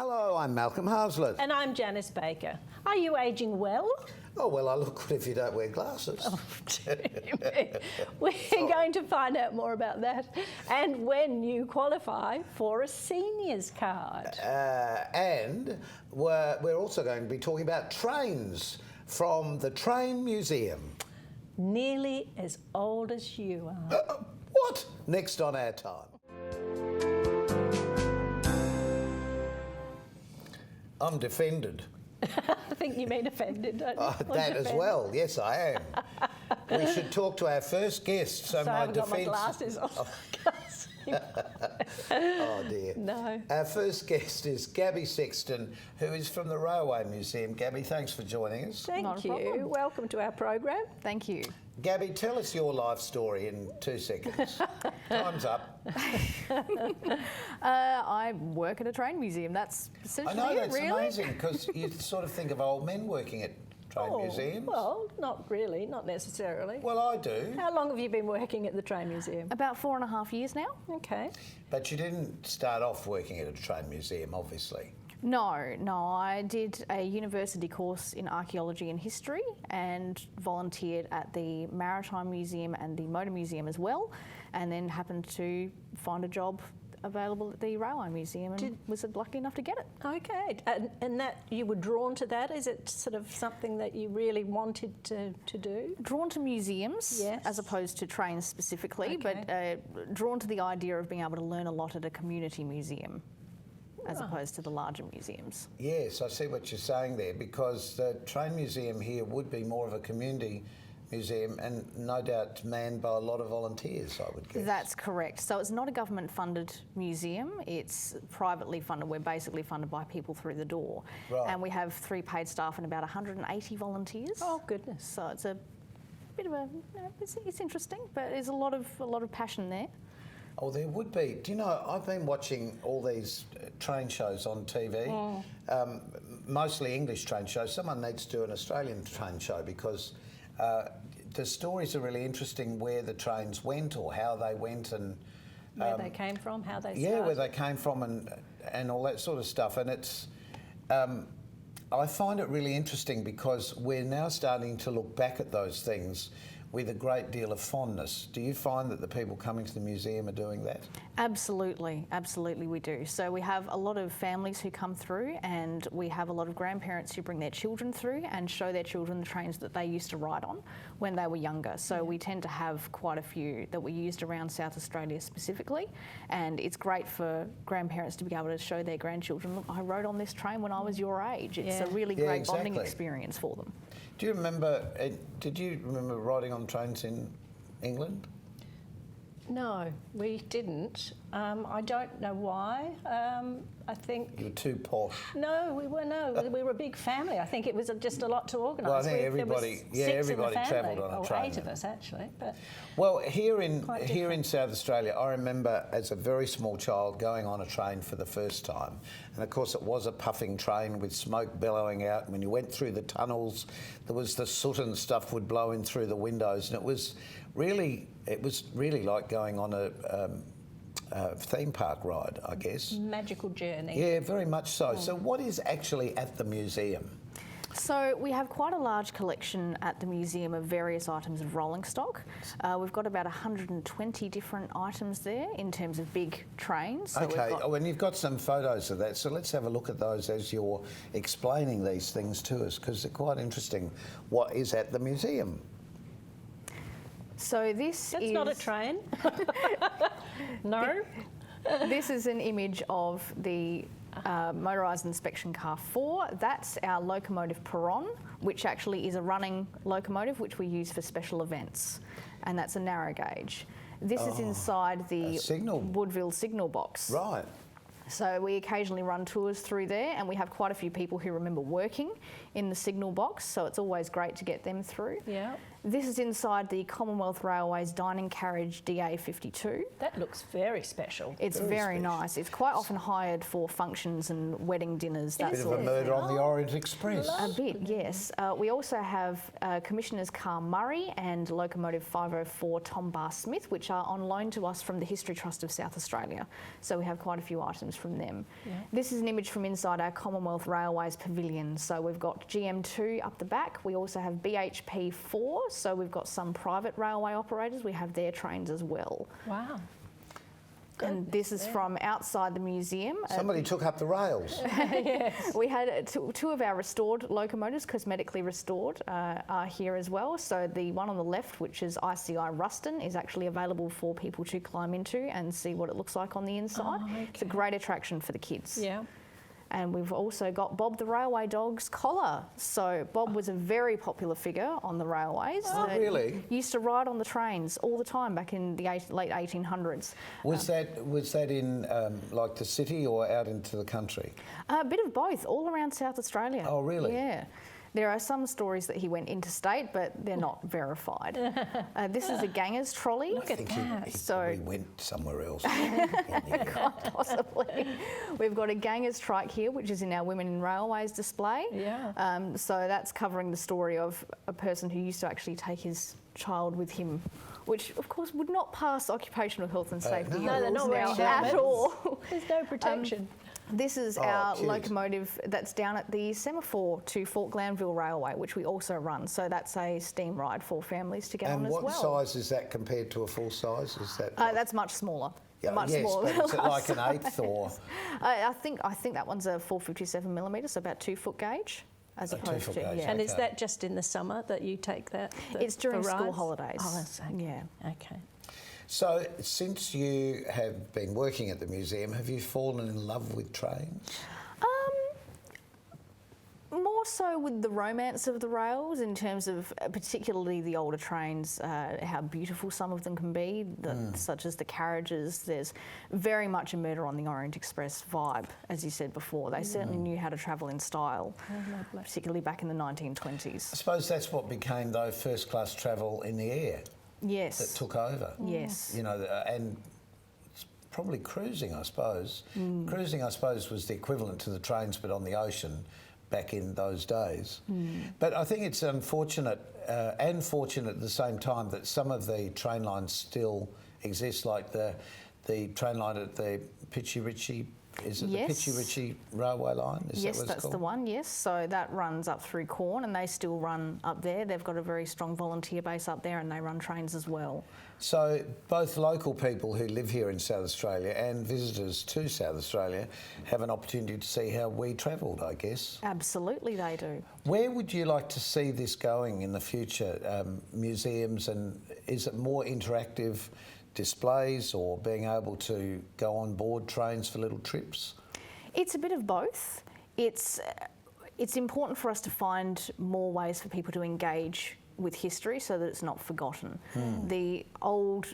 Hello, I'm Malcolm Harslett. And I'm Janice Baker. Are you ageing well? Oh, well, I look good if you don't wear glasses. Oh, we're going to find out more about that and when you qualify for a seniors card. And we're also going to be talking about trains from the Train Museum. Nearly as old as you are. What? Next on Our Time. I'm defended. I think you mean offended, don't you? That as well, yes I am. We should talk to our first guest. So I haven't got my defence... glasses on. Oh dear. No. Our first guest is Gabby Sexton, who is from the Railway Museum. Gabby, thanks for joining us. Thank you. Welcome to our program. Thank you. Gabby, tell us your life story in 2 seconds. Time's up. I work at a train museum. That's essentially I know, that's really amazing, because you sort of think of old men working at train museums. Well, not really, not necessarily. Well, I do. How long have you been working at the train museum? About 4.5 years now. Okay. But you didn't start off working at a train museum, obviously. No, I did a university course in archaeology and history and volunteered at the Maritime Museum and the Motor Museum as well, and then happened to find a job available at the Railway Museum and was lucky enough to get it. Okay, and that you were drawn to that? Is it sort of something that you really wanted to do? Drawn to museums, yes, as opposed to trains specifically, okay, but drawn to the idea of being able to learn a lot at a community museum as opposed to the larger museums. Yes, I see what you're saying there, because the train museum here would be more of a community museum and no doubt manned by a lot of volunteers, I would guess. That's correct. So it's not a government-funded museum, it's privately funded. We're basically funded by people through the door. Right. And we have 3 paid staff and about 180 volunteers. Oh, goodness. So it's a bit of a, it's interesting, but there's a lot of passion there. Oh, there would be. Do you know, I've been watching all these train shows on TV, mostly English train shows. Someone needs to do an Australian train show, because the stories are really interesting, where the trains went or how they went, and where they came from, how they started. Yeah, where they came from and all that sort of stuff. And it's, I find it really interesting, because we're now starting to look back at those things with a great deal of fondness. Do you find that the people coming to the museum are doing that? Absolutely, absolutely we do. So we have a lot of families who come through, and we have a lot of grandparents who bring their children through and show their children the trains that they used to ride on when they were younger. So we tend to have quite a few that we used around South Australia specifically, and it's great for grandparents to be able to show their grandchildren, look, I rode on this train when I was your age. It's a really great bonding experience for them. Do you remember, did you remember riding on trains in England? No, we didn't. I don't know why. I think... You were too posh. No, we were a big family. I think it was just a lot to organise. Well, I think everybody travelled on a train. 8 of us, actually. But well, here in South Australia, I remember as a very small child going on a train for the first time. And of course it was a puffing train with smoke bellowing out. And when you went through the tunnels, there was the soot and stuff would blow in through the windows. And it was really like going on a theme park ride, I guess. Magical journey. Yeah, very much so. So what is actually at the museum? So we have quite a large collection at the museum of various items of rolling stock. We've got about 120 different items there in terms of big trains. So okay, and you've got some photos of that, so let's have a look at those as you're explaining these things to us, because they're quite interesting. What is at the museum? So that's not a train. No. This is an image of the motorised inspection car 4. That's our locomotive Perron, which actually is a running locomotive which we use for special events, and that's a narrow gauge. This is inside the Woodville signal box. Right. So we occasionally run tours through there, and we have quite a few people who remember working in the signal box, so it's always great to get them through. Yeah. This is inside the Commonwealth Railways dining carriage DA52. That looks very special. It's very nice. It's quite often hired for functions and wedding dinners. A bit of a Murder on the Orient Express. A bit, yes. We also have Commissioner's Car Murray and Locomotive 504 Tom Bar Smith, which are on loan to us from the History Trust of South Australia. So we have quite a few items from them. This is an image from inside our Commonwealth Railways pavilion. So we've got GM2 up the back. We also have BHP4, so we've got some private railway operators. We have their trains as well. Wow. And this is from outside the museum. Somebody took up the rails. Yes. We had two of our restored locomotives, cosmetically restored, are here as well. So the one on the left, which is ICI Ruston, is actually available for people to climb into and see what it looks like on the inside. Oh, It's a great attraction for the kids. Yeah. And we've also got Bob the Railway Dog's collar. So Bob was a very popular figure on the railways. Oh, really? Used to ride on the trains all the time back in the late 1800s. Was that in like the city or out into the country? A bit of both, all around South Australia. Oh, really? Yeah. There are some stories that he went interstate, but they're not verified. This is a ganger's trolley. Look at that. He So- probably went somewhere else. Quite possibly. We've got a ganger's trike here, which is in our Women in Railways display. Yeah. So that's covering the story of a person who used to actually take his child with him, which of course would not pass occupational health and safety No, they're not rules wearing now at helmets. all. There's no protection. This is Oh, our cute. locomotive that's down at the semaphore to Fort Glanville Railway, which we also run. So that's a steam ride for families to get And on as what well. size is that compared to a full size? Is that? That's much smaller. Yeah, much yes, smaller. but is it like an eighth or? I think that one's a 457 millimetres, so about 2 foot gauge, as A opposed 2 to foot gauge, yeah. And is okay. that just in the summer that you take that? It's during for school rides? holidays. Oh, that's okay. Yeah. Okay. So, since you have been working at the museum, have you fallen in love with trains? More so with the romance of the rails in terms of particularly the older trains, how beautiful some of them can be, such as the carriages. There's very much a Murder on the Orient Express vibe, as you said before. They certainly knew how to travel in style, particularly back in the 1920s. I suppose that's what became, though, first-class travel in the air Yes. that took over. Yes. You know, and it's probably cruising, I suppose. Cruising, I suppose, was the equivalent to the trains, but on the ocean back in those days. But I think it's unfortunate and fortunate at the same time that some of the train lines still exist, like the train line at the Pitchy Ritchie. Is it Yes. the Pitchy Ritchie railway line? Is Yes, that what that's it's called? the one, yes. So that runs up through Corn and they still run up there. They've got a very strong volunteer base up there and they run trains as well. So both local people who live here in South Australia and visitors to South Australia have an opportunity to see how we travelled, I guess. Absolutely they do. Where would you like to see this going in the future? Museums, and is it more interactive displays or being able to go on board trains for little trips? It's a bit of both. It's important for us to find more ways for people to engage with history so that it's not forgotten. The old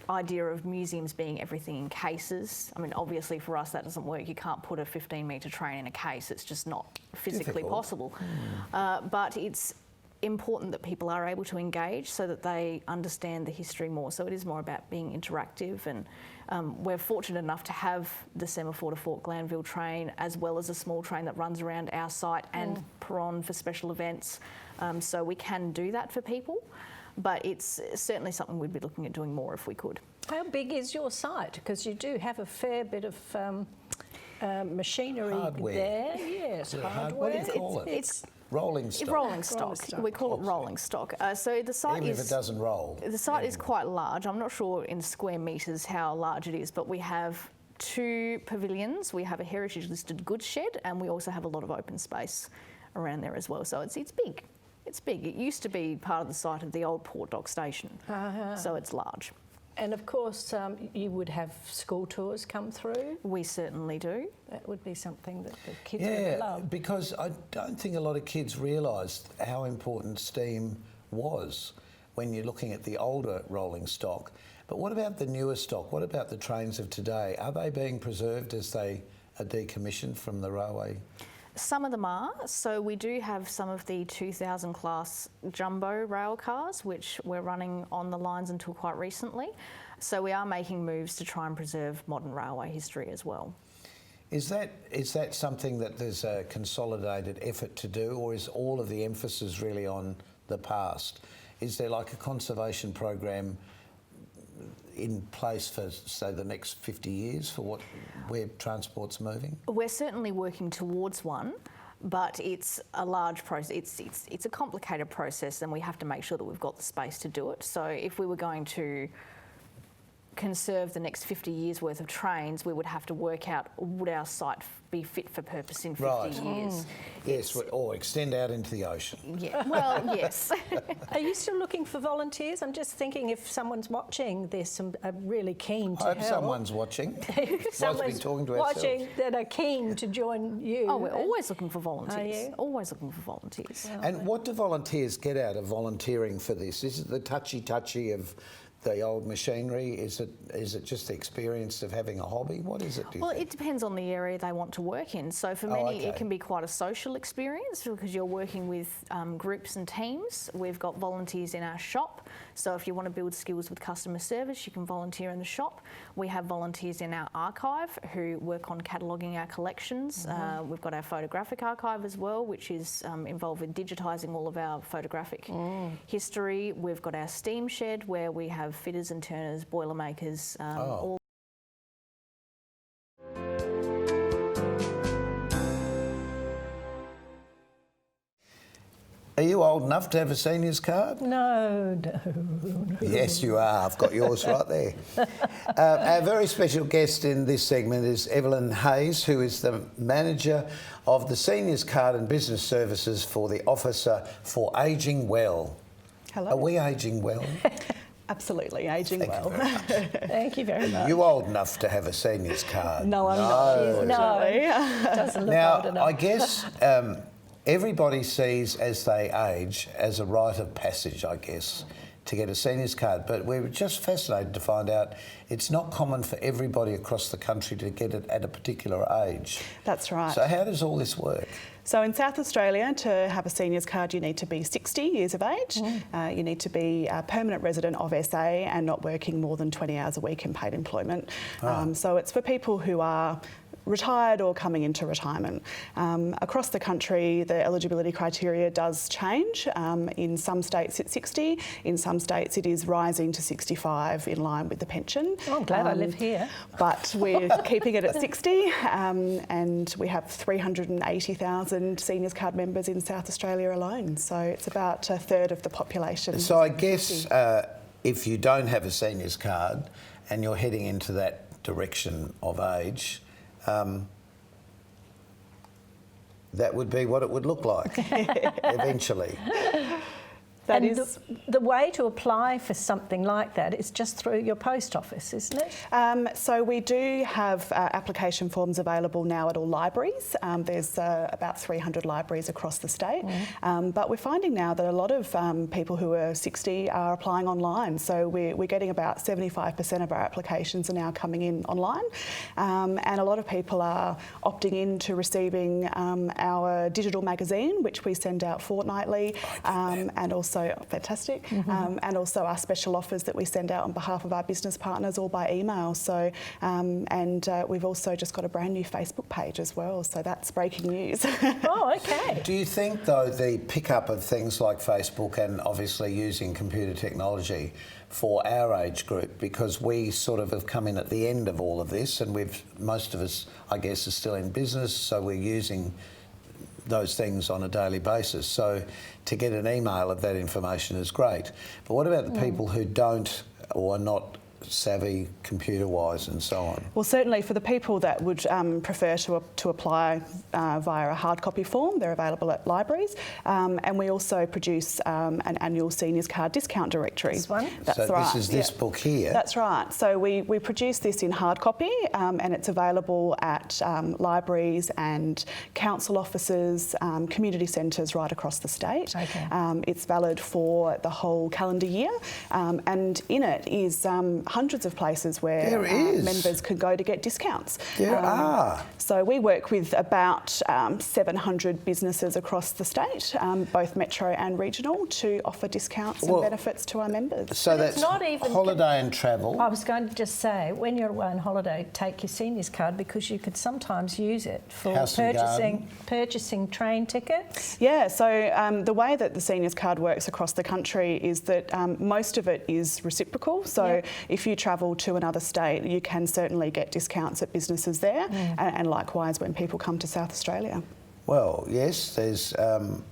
idea of museums being everything in cases, I mean, obviously for us that doesn't work. You can't put a 15-metre train in a case. It's just not physically Difficult. possible. But it's important that people are able to engage so that they understand the history more. So it is more about being interactive, and we're fortunate enough to have the semaphore to Fort Glanville train as well as a small train that runs around our site and Perron for special events. So we can do that for people, but it's certainly something we'd be looking at doing more if we could. How big is your site? Because you do have a fair bit of machinery Hardware. there. Yes, Yeah, hardware. what do you call it? It's Rolling stock. rolling stock. stock. We call it rolling stock. So the site Even if is it doesn't roll. the site is quite large. I'm not sure in square metres how large it is, but we have 2 pavilions. We have a heritage listed goods shed, and we also have a lot of open space around there as well. So it's big. It's big. It used to be part of the site of the old Port Dock station, so it's large. And of course, you would have school tours come through. We certainly do. That would be something that the kids would Yeah, love. because I don't think a lot of kids realised how important steam was when you're looking at the older rolling stock. But what about the newer stock? What about the trains of today? Are they being preserved as they are decommissioned from the railway? Some of them are. So we do have some of the 2000 class jumbo rail cars, which we're running on the lines until quite recently. So we are making moves to try and preserve modern railway history as well. Is that something that there's a consolidated effort to do, or is all of the emphasis really on the past? Is there like a conservation program in place for, say, the next 50 years for where transport's moving? We're certainly working towards one, but it's a large process. It's a complicated process, and we have to make sure that we've got the space to do it. So if we were going to conserve the next 50 years worth of trains, we would have to work out, would our site be fit for purpose in 50 years? Yes, or extend out into the ocean. Yeah, well, yes. Are you still looking for volunteers? I'm just thinking if someone's watching this and are really keen to I hope help. someone's watching. Someone's talking to watching ourselves. that are keen to join you. Oh, we're always looking for volunteers. Are you? Always looking for volunteers. And what do volunteers get out of volunteering for this? Is it the touchy of the old machinery? Is it just the experience of having a hobby? What is it? Well, it depends on the area they want to work in. So for many, it can be quite a social experience because you're working with groups and teams. We've got volunteers in our shop. So if you want to build skills with customer service, you can volunteer in the shop. We have volunteers in our archive who work on cataloguing our collections. We've got our photographic archive as well, which is involved with digitising all of our photographic history. We've got our steam shed where we have fitters and turners, boilermakers, all. Are you old enough to have a seniors card? No. Yes, you are. I've got yours right there. Our very special guest in this segment is Evelyn Hayes, who is the manager of the Seniors Card and Business Services for the Officer for Ageing Well. Hello. Are we ageing well? Absolutely, ageing well. Thank you very much. Are you old enough to have a seniors card? No, I'm not. No, Unfortunately. doesn't look Now, old enough. I guess everybody sees as they age as a rite of passage, I guess, to get a seniors card. But we were just fascinated to find out it's not common for everybody across the country to get it at a particular age. That's right. So how does all this work? So in South Australia, to have a seniors card, you need to be 60 years of age. You need to be a permanent resident of SA and not working more than 20 hours a week in paid employment. So it's for people who are retired or coming into retirement. Across the country, the eligibility criteria does change. In some states it's 60, in some states it is rising to 65 in line with the pension. Oh, I'm glad I live here. But we're keeping it at 60 and we have 380,000 seniors card members in South Australia alone. So it's about a third of the population. So I guess if you don't have a seniors card and you're heading into that direction of age, that would be what it would look like eventually. That and is the way to apply for something like that is just through your post office, isn't it? So we do have application forms available now at all libraries. There's about 300 libraries across the state. But we're finding now that a lot of people who are 60 are applying online. So we're getting about 75% of our applications are now coming in online. And a lot of people are opting in to receiving our digital magazine, which we send out fortnightly, and also fantastic, and also our special offers that we send out on behalf of our business partners all by email. So, and we've also just got a brand new Facebook page as well. So that's breaking news. Oh, okay. Do you think, though, the pickup of things like Facebook and obviously using computer technology for our age group, because we sort of have come in at the end of all of this, and most of us, I guess, are still in business, so we're using those things on a daily basis. So to get an email of that information is great. But what about the people who don't or are not savvy computer-wise and so on? Well, certainly for the people that would prefer to apply via a hard copy form, they're available at libraries. And we also produce an annual seniors card discount directory. This one? That's so right. this is this book here? That's right. So we produce this in hard copy and it's available at libraries and council offices, community centres right across the state. Okay. It's valid for the whole calendar year and in it is hundreds of places where members can go to get discounts. There are. So we work with about 700 businesses across the state, both metro and regional, to offer discounts and benefits to our members. So But that's it's not even holiday and travel. I was going to just say, when you're away on holiday, take your seniors card because you could sometimes use it for House and purchasing train tickets. Yeah, so the way that the seniors card works across the country is that most of it is reciprocal. So if if you travel to another state, you can certainly get discounts at businesses there, and likewise when people come to South Australia. Well, yes, there's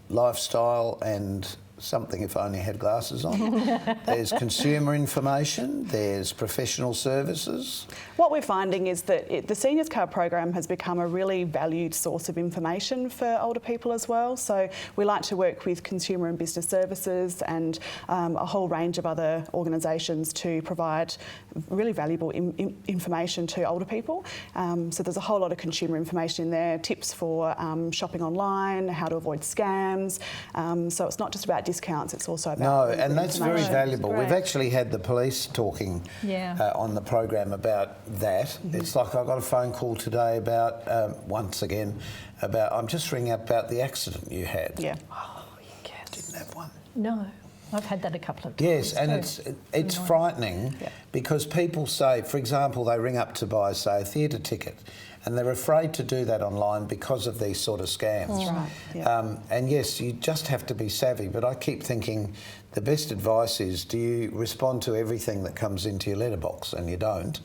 lifestyle and something if I only had glasses on. There's consumer information, there's professional services. What we're finding is that the Seniors Card program has become a really valued source of information for older people as well. So we like to work with consumer and business services and a whole range of other organisations to provide really valuable information to older people. So there's a whole lot of consumer information in there, tips for shopping online, how to avoid scams. So it's not just about discounts, it's also about... No, and that's very valuable. We've actually had the police talking on the program about that. It's like I got a phone call today about, once again, about, I'm just ringing up about the accident you had. Yeah. Oh, yes. Didn't have one. No, I've had that a couple of times. Yes, and it's frightening because people say, for example, they ring up to buy, say, a theatre ticket, and they're afraid to do that online because of these sort of scams. That's right. Yeah. And yes, you just have to be savvy, but I keep thinking the best advice is, do you respond to everything that comes into your letterbox? And you don't.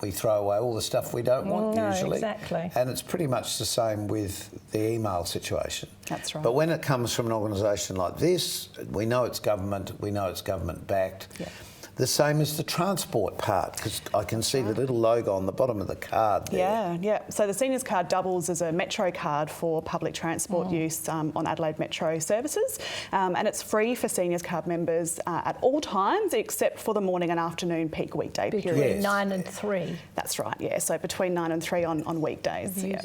We throw away all the stuff we don't want usually. Exactly. And it's pretty much the same with the email situation. That's right. But when it comes from an organisation like this, we know it's government, we know it's government backed. Yeah. The same as the transport part, because I can see the little logo on the bottom of the card there. Yeah. So the Seniors Card doubles as a metro card for public transport use on Adelaide Metro services, and it's free for Seniors Card members at all times except for the morning and afternoon peak weekday period. Between 9 and 3. That's right, yeah. So between 9 and 3 on weekdays. Yeah.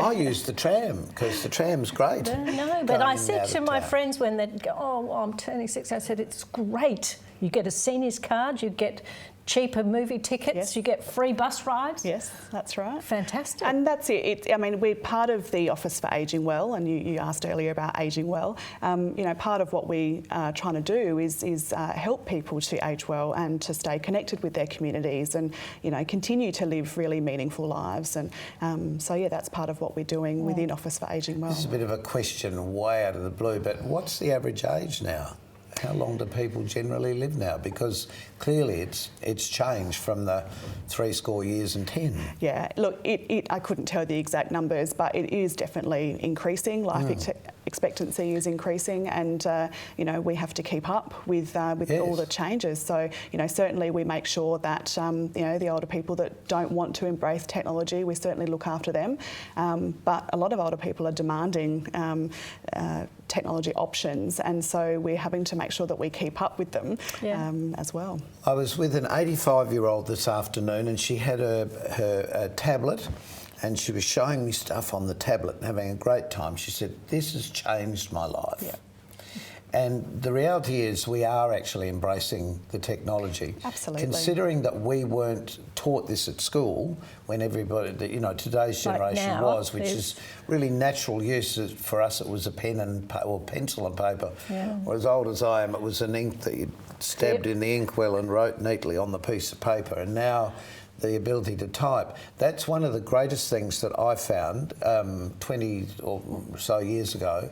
I use the tram because the tram's great. No, but I said to my friends when they'd go, oh, I'm turning 6, I said, it's great. You get a seniors card, you get cheaper movie tickets, you get free bus rides. Yes, that's right. Fantastic. And that's it. I mean, we're part of the Office for Ageing Well, and you asked earlier about ageing well. You know, part of what we are trying to do is help people to age well and to stay connected with their communities and, you know, continue to live really meaningful lives. And so, yeah, that's part of what we're doing within Office for Ageing Well. This is a bit of a question way out of the blue, but what's the average age now? How long do people generally live now? Because clearly it's changed from the 70 years and 10. Yeah, look, I couldn't tell the exact numbers, but it is definitely increasing. Life expectancy is increasing, and you know, we have to keep up with all the changes. So, you know, certainly we make sure that you know, the older people that don't want to embrace technology, we certainly look after them. But a lot of older people are demanding technology options, and so we're having to make sure that we keep up with them as well. I was with an 85-year-old this afternoon, and she had her tablet, and she was showing me stuff on the tablet and having a great time. She said, "This has changed my life." Yeah. And the reality is we are actually embracing the technology. Absolutely. Considering that we weren't taught this at school when everybody, you know, today's generation was, which is really natural use. For us it was a pen and or pencil and paper. Yeah. Or as old as I am, it was an ink that you stabbed in the inkwell and wrote neatly on the piece of paper. And now the ability to type. That's one of the greatest things that I found 20 or so years ago.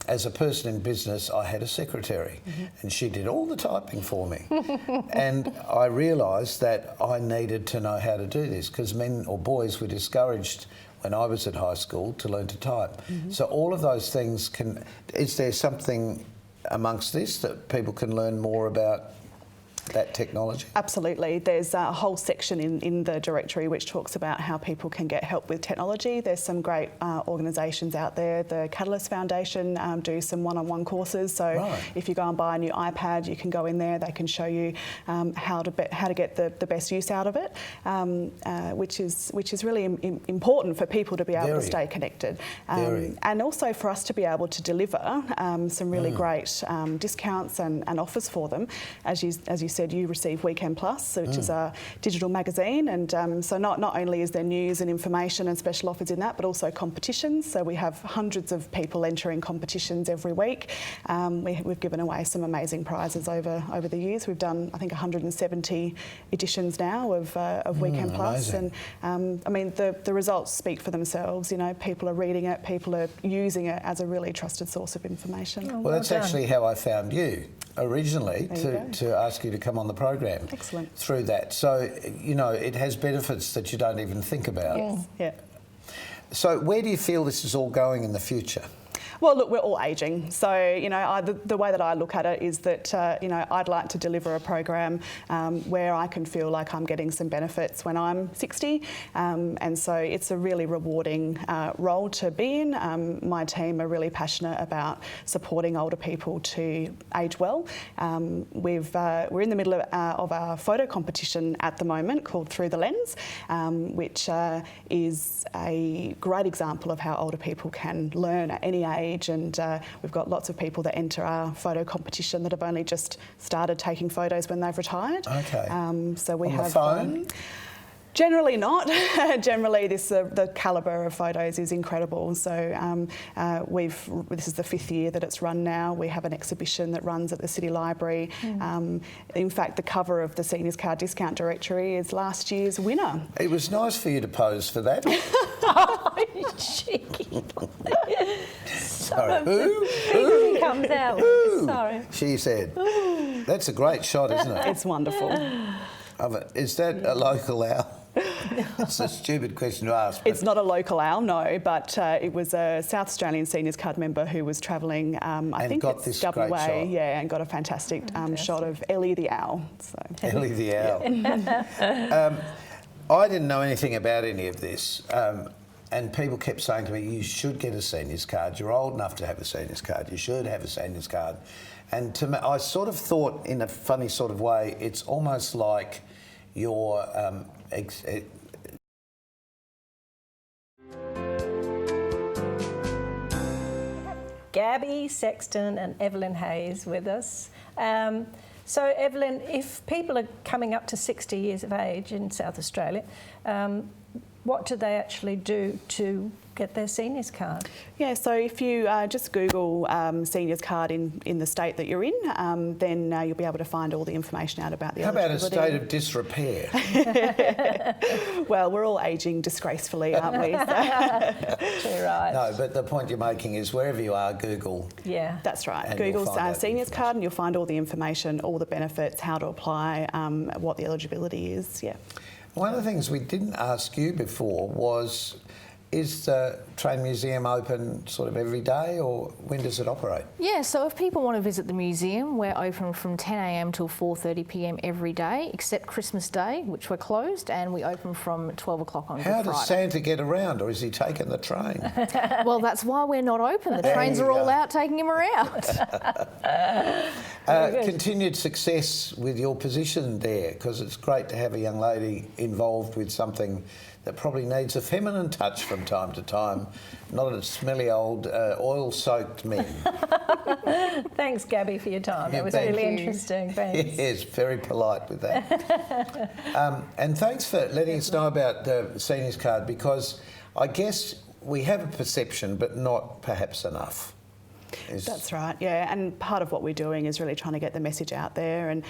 As a person in business, I had a secretary and she did all the typing for me. And I realised that I needed to know how to do this because men or boys were discouraged when I was at high school to learn to type. So all of those things is there something amongst this that people can learn more about that technology? Absolutely. There's a whole section in the directory which talks about how people can get help with technology. There's some great organisations out there. The Catalyst Foundation do some one-on-one courses. So if you go and buy a new iPad, you can go in there. They can show you how to get the best use out of it, which is really important for people to be able to stay connected, and also for us to be able to deliver some really great discounts and offers for them. As you said, you receive Weekend Plus, which is a digital magazine, and so not only is there news and information and special offers in that, but also competitions. So we have hundreds of people entering competitions every week. We've given away some amazing prizes over the years. We've done, I think, 170 editions now of Weekend Plus, and I mean the results speak for themselves. You know, people are reading it, people are using it as a really trusted source of information. Well, that's actually how I found you. originally to ask you to come on the program. Excellent. Through that. So, you know, it has benefits that you don't even think about. Yes. Yeah. So where do you feel this is all going in the future? Well, look, we're all ageing. So, you know, the way that I look at it is that, you know, I'd like to deliver a program where I can feel like I'm getting some benefits when I'm 60. And so it's a really rewarding role to be in. My team are really passionate about supporting older people to age well. We're in the middle of our photo competition at the moment called Through the Lens, which is a great example of how older people can learn at any age. And we've got lots of people that enter our photo competition that have only just started taking photos when they've retired. Okay. So we on have the phone? Generally not. Generally, the calibre of photos is incredible. So this is the 5th year that it's run now. We have an exhibition that runs at the City Library. In fact, the cover of the Seniors Card Discount Directory is last year's winner. It was nice for you to pose for that. Oh, cheeky. Sorry. Who? He comes out. Who? Sorry. She said. That's a great shot, isn't it? It's wonderful. Is that a local owl? It's a stupid question to ask. It's not a local owl, no, but it was a South Australian Seniors Card member who was travelling, I think got it's this WA, great shot. yeah, and got a fantastic shot of Ellie the owl. So. Ellie the owl. I didn't know anything about any of this. And people kept saying to me, you should get a seniors card. You're old enough to have a seniors card. You should have a seniors card. And to me, I sort of thought, in a funny sort of way, it's almost like your Gabby Sexton and Evelyn Hayes with us. So Evelyn, if people are coming up to 60 years of age in South Australia, what do they actually do to get their seniors card? Yeah, so if you just Google seniors card in the state that you're in, then you'll be able to find all the information out about the eligibility. How about a state of disrepair? Well, we're all ageing disgracefully, aren't we? So. Too right. No, but the point you're making is wherever you are, Google. Yeah. That's right. And Google's you'll find seniors card and you'll find all the information, all the benefits, how to apply, what the eligibility is, yeah. One of the things we didn't ask you before was, is the Train Museum open sort of every day, or when does it operate? Yeah, so if people want to visit the museum, we're open from 10 a.m. till 4:30 p.m. every day, except Christmas Day, which we're closed, and we open from 12 o'clock on Good Friday. How does Santa get around, or is he taking the train? Well, that's why we're not open. The trains are all out taking him around. Continued success with your position there, because it's great to have a young lady involved with something that probably needs a feminine touch from time to time, not a smelly old oil-soaked men. Thanks, Gabby, for your time. That was really interesting. Thanks. Yes, very polite with that. And thanks for letting us know about the seniors card, because I guess we have a perception, but not perhaps enough. That's right, yeah, and part of what we're doing is really trying to get the message out there, and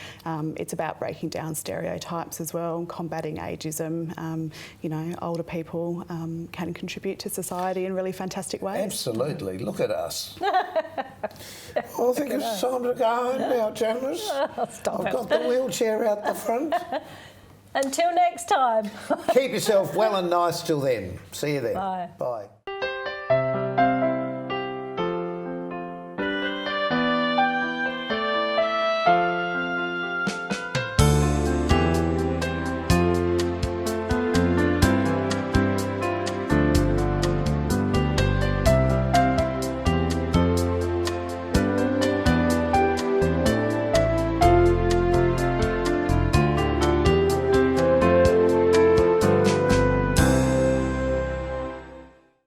it's about breaking down stereotypes as well, combating ageism. You know, older people can contribute to society in really fantastic ways. Absolutely, look at us. I think it's time to go home now, Janice. I've got the wheelchair out the front. Until next time. Keep yourself well and nice till then. See you then. Bye. Bye.